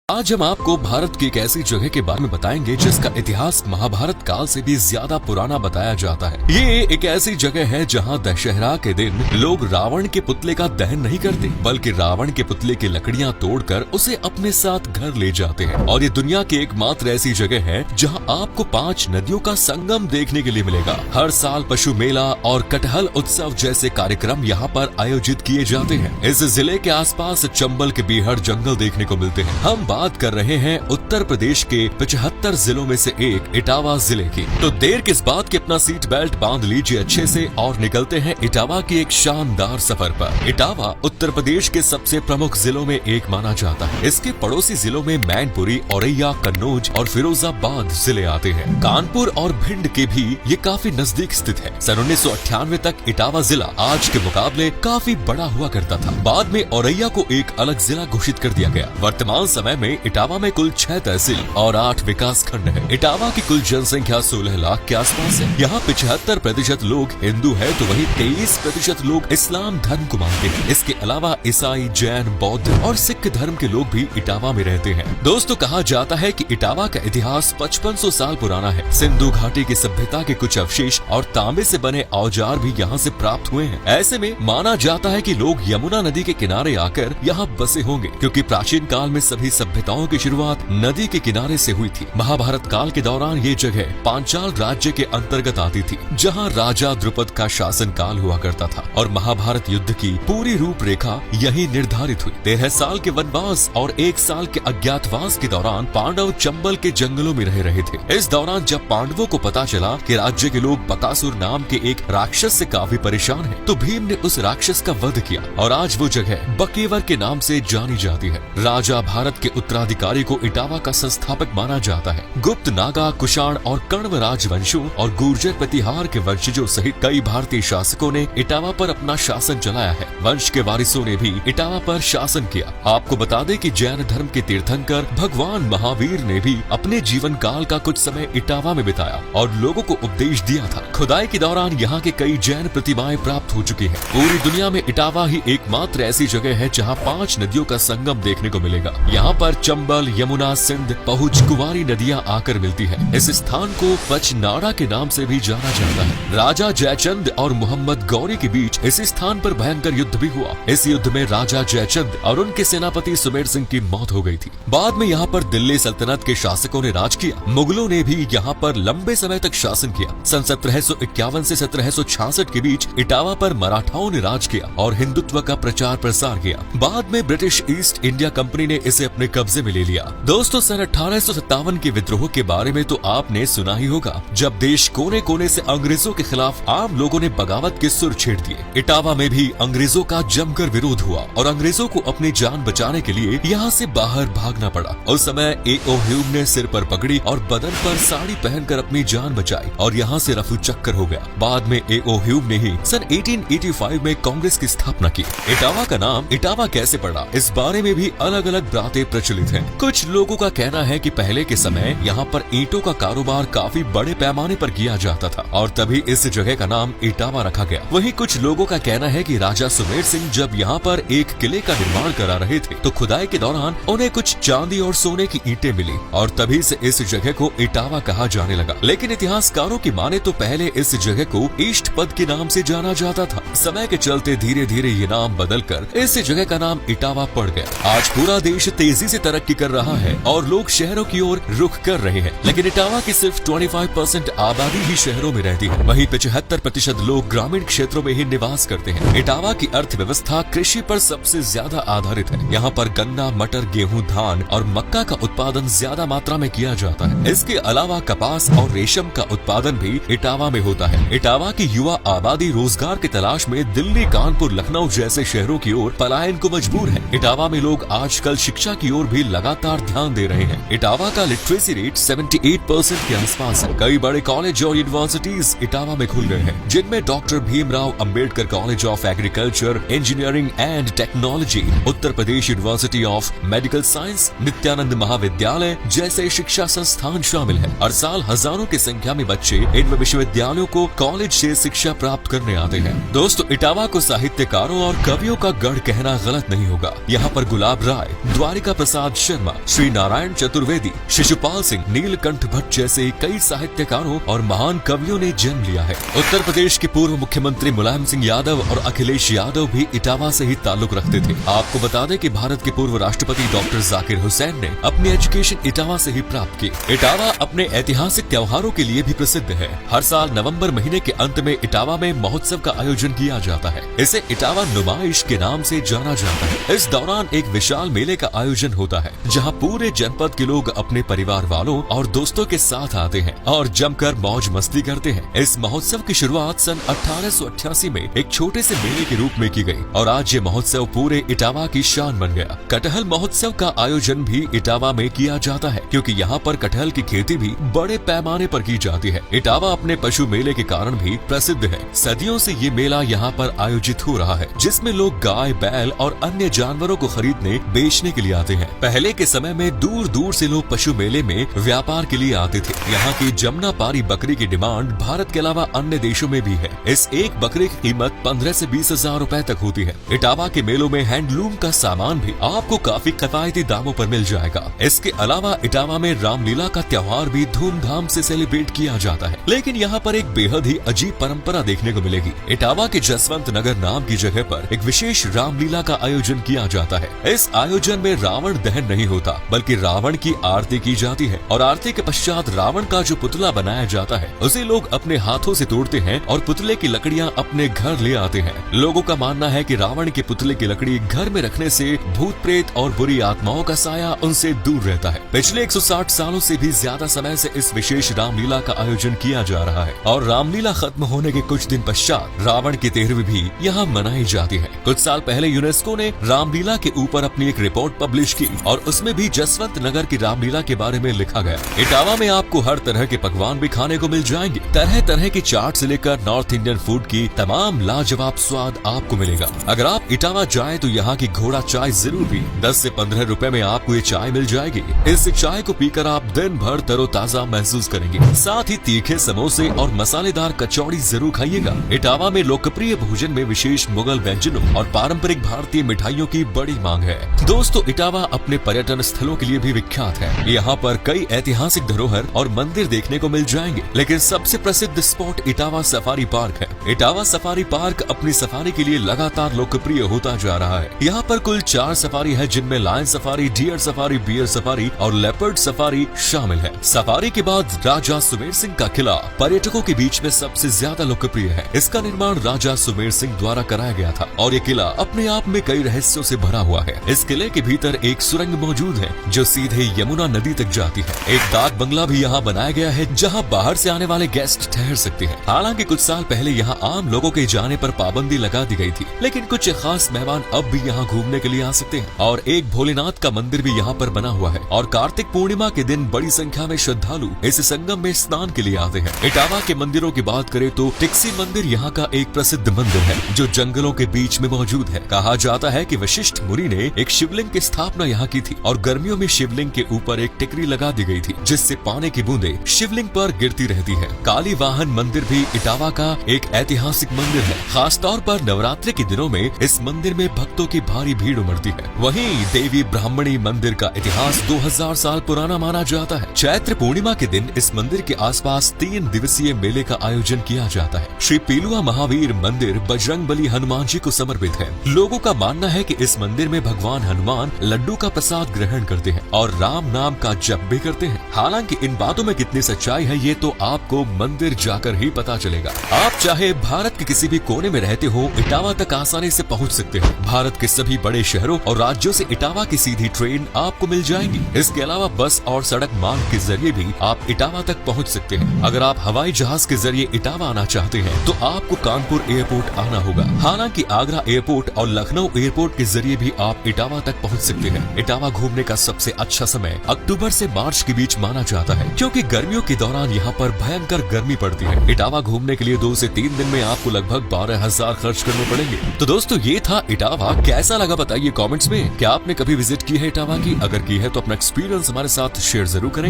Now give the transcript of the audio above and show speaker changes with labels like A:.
A: आज हम आपको भारत की एक ऐसी जगह के बारे में बताएंगे जिसका इतिहास महाभारत काल से भी ज्यादा पुराना बताया जाता है। ये एक ऐसी जगह है जहाँ दशहरा के दिन लोग रावण के पुतले का दहन नहीं करते, बल्कि रावण के पुतले की लकड़ियाँ तोड़कर उसे अपने साथ घर ले जाते हैं। और ये दुनिया की एकमात्र ऐसी जगह है जहाँ आपको 5 नदियों का संगम देखने के लिए मिलेगा। हर साल पशु मेला और कटहल उत्सव जैसे कार्यक्रम यहाँ पर आयोजित किए जाते हैं। इस जिले के आसपास चंबल के बीहड़ जंगल देखने को मिलते हैं। हम बात कर रहे हैं उत्तर प्रदेश के 75 जिलों में से एक इटावा जिले की। तो देर किस बात की, अपना सीट बेल्ट बांध लीजिए अच्छे से और निकलते हैं इटावा की एक शानदार सफर पर। इटावा उत्तर प्रदेश के सबसे प्रमुख जिलों में एक माना जाता है। इसके पड़ोसी जिलों में मैनपुरी, औरैया, कन्नौज और फिरोजाबाद जिले आते हैं। कानपुर और भिंड के भी ये काफी नजदीक स्थित है। सन 1998 तक इटावा जिला आज के मुकाबले काफी बड़ा हुआ करता था। बाद में औरैया को एक अलग जिला घोषित कर दिया गया। वर्तमान समय में इटावा में कुल 6 तहसील और 8 विकास खंड है। इटावा की कुल जनसंख्या 16 लाख के आसपास है। यहाँ 75% लोग हिंदू है, तो वहीं 23% लोग इस्लाम धर्म को मानते हैं। इसके अलावा ईसाई, जैन, बौद्ध और सिख धर्म के लोग भी इटावा में रहते हैं। दोस्तों, कहा जाता है कि इटावा का इतिहास 5500 साल पुराना है। सिंधु घाटी की सभ्यता के कुछ अवशेष और तांबे से बने औजार भी यहाँ से प्राप्त हुए हैं। ऐसे में माना जाता है कि लोग यमुना नदी के किनारे आकर यहाँ बसे होंगे, क्योंकि प्राचीन काल में सभी सभ्यताओं की शुरुआत नदी के किनारे से हुई थी। महाभारत काल के दौरान ये जगह पांचाल राज्य के अंतर्गत आती थी, जहां राजा द्रुपद का शासन काल हुआ करता था और महाभारत युद्ध की पूरी रूपरेखा यही निर्धारित हुई। 13 साल के वनवास और 1 साल के अज्ञातवास के दौरान पांडव चंबल के जंगलों में रह रहे थे। इस दौरान जब पांडवों को पता चला कि राज्य के लोग बकासुर नाम के एक राक्षस से काफी परेशान हैं, तो भीम ने उस राक्षस का वध किया और आज वो जगह बकेवर के नाम से जानी जाती है। राजा भारत के उत्तराधिकारी को इटावा का संस्थापक माना जाता है। गुप्त, नागा, कुषाण और कण्व राजवंशों और गुर्जर प्रतिहार के वंशजों सहित कई भारतीय शासकों ने इटावा पर अपना शासन चलाया है। वंश के वारिसों ने भी इटावा पर शासन किया। आपको बता दें कि जैन धर्म के तीर्थंकर भगवान महावीर ने भी अपने जीवन काल का कुछ समय इटावा में बिताया और लोगों को उपदेश दिया था। खुदाई के दौरान यहाँ के कई जैन प्रतिमाएं प्राप्त हो चुकी हैं। पूरी दुनिया में इटावा ही एकमात्र ऐसी जगह है जहाँ 5 नदियों का संगम देखने को मिलेगा। यहाँ पर चंबल, यमुना, सिंध, पहुंच, कुंवारी नदियां आकर मिलती है। इस स्थान को पचनाड़ा के नाम से भी जाना जाता है। राजा जयचंद और मोहम्मद गौरी के बीच इस स्थान पर भयंकर युद्ध भी हुआ। इस युद्ध में राजा जयचंद और उनके सेनापति सुमेर सिंह की मौत हो गई थी। बाद में यहाँ पर दिल्ली सल्तनत के शासकों ने राज किया। मुगलों ने भी यहाँ पर लंबे समय तक शासन किया। सन 1751 से 1766 के बीच इटावा पर मराठाओं ने राज किया और हिंदुत्व का प्रचार प्रसार किया। बाद में ब्रिटिश ईस्ट इंडिया कंपनी ने इसे अपने कब्जे में ले लिया। दोस्तों, सन 1857 के विद्रोह के बारे में तो आपने सुना ही होगा, जब देश कोने कोने से अंग्रेजों के खिलाफ आम लोगों ने बगावत के सुर छेड़ दिए। इटावा में भी अंग्रेजों का जमकर विरोध हुआ और अंग्रेजों को अपनी जान बचाने के लिए यहाँ से बाहर भागना पड़ा। उस समय A.O. ह्यूम ने सिर पर पगड़ी और बदन पर साड़ी पहनकर अपनी जान बचाई और यहाँ से रफू चक्कर हो गया। बाद में A.O. ह्यूम ने ही सन 1885 में कांग्रेस की स्थापना की। इटावा का नाम इटावा कैसे पड़ा, इस बारे में भी अलग अलग बातें प्रचलित हैं। कुछ लोगों का कहना है कि पहले के समय यहाँ पर ईंटों का कारोबार काफी बड़े पैमाने पर किया जाता था और तभी इस जगह का नाम इटावा रखा गया। वहीं कुछ लोगों का कहना है कि राजा सुमेर सिंह जब यहाँ पर एक किले का निर्माण करा रहे थे, तो खुदाई के दौरान उन्हें कुछ चांदी और सोने की ईंटें मिली और तभी से इस जगह को इटावा कहा जाने लगा। लेकिन इतिहासकारों की माने तो पहले इस जगह को ईस्ट पद के नाम से जाना जाता था। समय के चलते धीरे धीरे ये नाम बदलकर इस जगह का नाम इटावा पड़ गया। आज पूरा देश तेजी से तरक्की कर रहा है और लोग शहरों की ओर रुख कर रहे हैं, लेकिन इटावा की सिर्फ 25% आबादी ही शहरों में रहती है। वहीं 75% लोग ग्रामीण क्षेत्रों में ही निवास करते हैं। इटावा की अर्थव्यवस्था कृषि पर सबसे ज्यादा आधारित है। यहाँ पर गन्ना, मटर, गेहूं, धान और मक्का का उत्पादन ज्यादा मात्रा में किया जाता है। इसके अलावा कपास और रेशम का उत्पादन भी इटावा में होता है। इटावा की युवा आबादी रोजगार की तलाश में दिल्ली, कानपुर, लखनऊ जैसे शहरों की ओर पलायन को मजबूर है। इटावा में लोग आजकल शिक्षा की ओर भी लगातार ध्यान दे रहे हैं। इटावा का लिटरेसी रेट 78% के आसपास है। कई बड़े कॉलेज और यूनिवर्सिटीज इटावा में खुल गए हैं, जिनमें doctor Bhimrao Ambedkar college of agriculture, engineering and technology, Uttar Pradesh university of medical science, Nityanand महाविद्यालय जैसे शिक्षा संस्थान शामिल है। हर साल हजारों की संख्या में बच्चे इन विश्वविद्यालयों को कॉलेज से शिक्षा प्राप्त करने आते हैं। दोस्तों, इटावा को साहित्यकारों और कवियों का गढ़ कहना गलत नहीं होगा। यहाँ पर गुलाब राय, द्वारिका प्रसाद प्रसाद शर्मा, श्री नारायण चतुर्वेदी, शिशुपाल सिंह, नीलकंठ भट्ट जैसे कई साहित्यकारों और महान कवियों ने जन्म लिया है। उत्तर प्रदेश के पूर्व मुख्यमंत्री मुलायम सिंह यादव और अखिलेश यादव भी इटावा से ही ताल्लुक रखते थे। आपको बता दें कि भारत के पूर्व राष्ट्रपति डॉक्टर जाकिर हुसैन ने अपनी एजुकेशन इटावा से ही प्राप्त की। इटावा अपने ऐतिहासिक त्योहारों के लिए भी प्रसिद्ध है। हर साल नवंबर महीने के अंत में इटावा में महोत्सव का आयोजन किया जाता है। इसे इटावा नुमाइश के नाम से जाना जाता है। इस दौरान एक विशाल मेले का आयोजन होता है, जहां पूरे जनपद के लोग अपने परिवार वालों और दोस्तों के साथ आते हैं और जमकर मौज मस्ती करते हैं। इस महोत्सव की शुरुआत सन 1888 में एक छोटे से मेले के रूप में की गई और आज ये महोत्सव पूरे इटावा की शान बन गया। कटहल महोत्सव का आयोजन भी इटावा में किया जाता है, क्योंकि यहाँ पर कटहल की खेती भी बड़े पैमाने पर की जाती है। इटावा अपने पशु मेले के कारण भी प्रसिद्ध है। सदियों से ये मेला यहाँ पर आयोजित हो रहा है, जिसमें लोग गाय, बैल और अन्य जानवरों को खरीदने बेचने के लिए आते हैं। पहले के समय में दूर दूर से लोग पशु मेले में व्यापार के लिए आते थे। यहाँ की जमुना पारी बकरी की डिमांड भारत के अलावा अन्य देशों में भी है। इस एक बकरी की कीमत 15 से 20 हजार रूपए तक होती है। इटावा के मेलों में हैंडलूम का सामान भी आपको काफी किफायती दामों पर मिल जाएगा। इसके अलावा इटावा में रामलीला का त्योहार भी धूमधाम से सेलिब्रेट किया जाता है। लेकिन यहाँ पर एक बेहद ही अजीब परंपरा देखने को मिलेगी। इटावा के जसवंत नगर नाम की जगह पर एक विशेष रामलीला का आयोजन किया जाता है। इस आयोजन में रावण दहन नहीं होता, बल्कि रावण की आरती की जाती है और आरती के पश्चात रावण का जो पुतला बनाया जाता है उसे लोग अपने हाथों से तोड़ते हैं और पुतले की लकड़ियां अपने घर ले आते हैं। लोगों का मानना है कि रावण के पुतले की लकड़ी घर में रखने से भूत प्रेत और बुरी आत्माओं का साया उनसे दूर रहता है। पिछले 160 सालों से भी ज्यादा समय से इस विशेष रामलीला का आयोजन किया जा रहा है और रामलीला खत्म होने के कुछ दिन पश्चात रावण की तेरहवीं भी यहाँ मनाई जाती है। कुछ साल पहले यूनेस्को ने रामलीला के ऊपर अपनी एक रिपोर्ट पब्लिश की और उसमें भी जसवंत नगर की रामलीला के बारे में लिखा गया। इटावा में आपको हर तरह के पकवान भी खाने को मिल जाएंगे। तरह तरह की चाट से लेकर नॉर्थ इंडियन फूड की तमाम लाजवाब स्वाद आपको मिलेगा। अगर आप इटावा जाए तो यहाँ की घोड़ा चाय जरूर भी 10 से 15 रुपए में आपको ये चाय मिल जाएगी। इस चाय को पीकर आप दिन भर तरोताजा महसूस करेंगे। साथ ही तीखे समोसे और मसालेदार कचौड़ी जरूर खाइएगा। इटावा में लोकप्रिय भोजन में विशेष मुगल व्यंजनों और पारंपरिक भारतीय मिठाइयों की बड़ी मांग है। दोस्तों, इटावा अपने पर्यटन स्थलों के लिए भी विख्यात है। यहाँ पर कई ऐतिहासिक धरोहर और मंदिर देखने को मिल जाएंगे, लेकिन सबसे प्रसिद्ध स्पॉट इटावा सफारी पार्क है। इटावा सफारी पार्क अपनी सफारी के लिए लगातार लोकप्रिय होता जा रहा है। यहाँ पर कुल 4 सफारी है, जिनमें lion safari, deer safari, bear safari और लेपर्ड सफारी शामिल है। सफारी के बाद राजा सुमेर सिंह का किला पर्यटकों के बीच में सबसे ज्यादा लोकप्रिय है। इसका निर्माण राजा सुमेर सिंह द्वारा कराया गया था और ये किला अपने आप में कई रहस्यों से भरा हुआ है। इस किले के भीतर एक सुरंग मौजूद है जो सीधे यमुना नदी तक जाती है। एक डाक बंगला भी यहाँ बनाया गया है, जहाँ बाहर से आने वाले गेस्ट ठहर सकते हैं। हालांकि कुछ साल पहले यहाँ आम लोगों के जाने पर पाबंदी लगा दी गई थी, लेकिन कुछ खास मेहमान अब भी यहाँ घूमने के लिए आ सकते हैं। और एक भोलेनाथ का मंदिर भी यहाँ पर बना हुआ है और कार्तिक पूर्णिमा के दिन बड़ी संख्या में श्रद्धालु इस संगम में स्नान के लिए आते हैं। इटावा के मंदिरों की बात करें तो टिक्सी मंदिर यहाँ का एक प्रसिद्ध मंदिर है, जो जंगलों के बीच में मौजूद है। कहा जाता है कि वशिष्ठ मुनि ने एक शिवलिंग की स्थापना यहाँ की थी और गर्मियों में शिवलिंग के ऊपर एक टिकरी लगा दी गई थी, जिससे पानी की बूंदें शिवलिंग पर गिरती रहती है। काली वाहन मंदिर भी इटावा का एक ऐतिहासिक मंदिर है। खास तौर पर नवरात्रि के दिनों में इस मंदिर में भक्तों की भारी भीड़ उमड़ती है। वहीं देवी ब्राह्मणी मंदिर का इतिहास 2000 साल पुराना माना जाता है। चैत्र पूर्णिमा के दिन इस मंदिर के आसपास 3 दिवसीय मेले का आयोजन किया जाता है। श्री पीलुआ महावीर मंदिर बजरंगबली हनुमान जी को समर्पित है। लोगों का मानना है कि इस मंदिर में भगवान हनुमान लड्डू का प्रसाद ग्रहण करते हैं और राम नाम का जप भी करते हैं। हालांकि इन बातों में कितनी सच्चाई है ये तो आपको मंदिर जाकर ही पता चलेगा। आप चाहे भारत के किसी भी कोने में रहते हो, इटावा तक आसानी से पहुंच सकते हैं। भारत के सभी बड़े शहरों और राज्यों से इटावा की सीधी ट्रेन आपको मिल जाएगी। इसके अलावा बस और सड़क मार्ग के जरिए भी आप इटावा तक पहुंच सकते हैं। अगर आप हवाई जहाज के जरिए इटावा आना चाहते हैं तो आपको कानपुर एयरपोर्ट आना होगा। हालांकि आगरा एयरपोर्ट और लखनऊ एयरपोर्ट के जरिए भी आप इटावा तक पहुंच सकते हैं। इटावा घूमने का सबसे अच्छा समय अक्टूबर से मार्च के बीच माना जाता है, क्योंकि गर्मियों के दौरान यहाँ पर भयंकर गर्मी पड़ती है। इटावा घूमने के लिए 2 से 3 दिन में आपको लगभग 12,000 खर्च करने पड़ेंगे। तो दोस्तों, ये था इटावा। कैसा लगा बताइए कमेंट्स में। क्या आपने कभी विजिट की है इटावा की? अगर की है तो अपना एक्सपीरियंस हमारे साथ शेयर जरूर करें।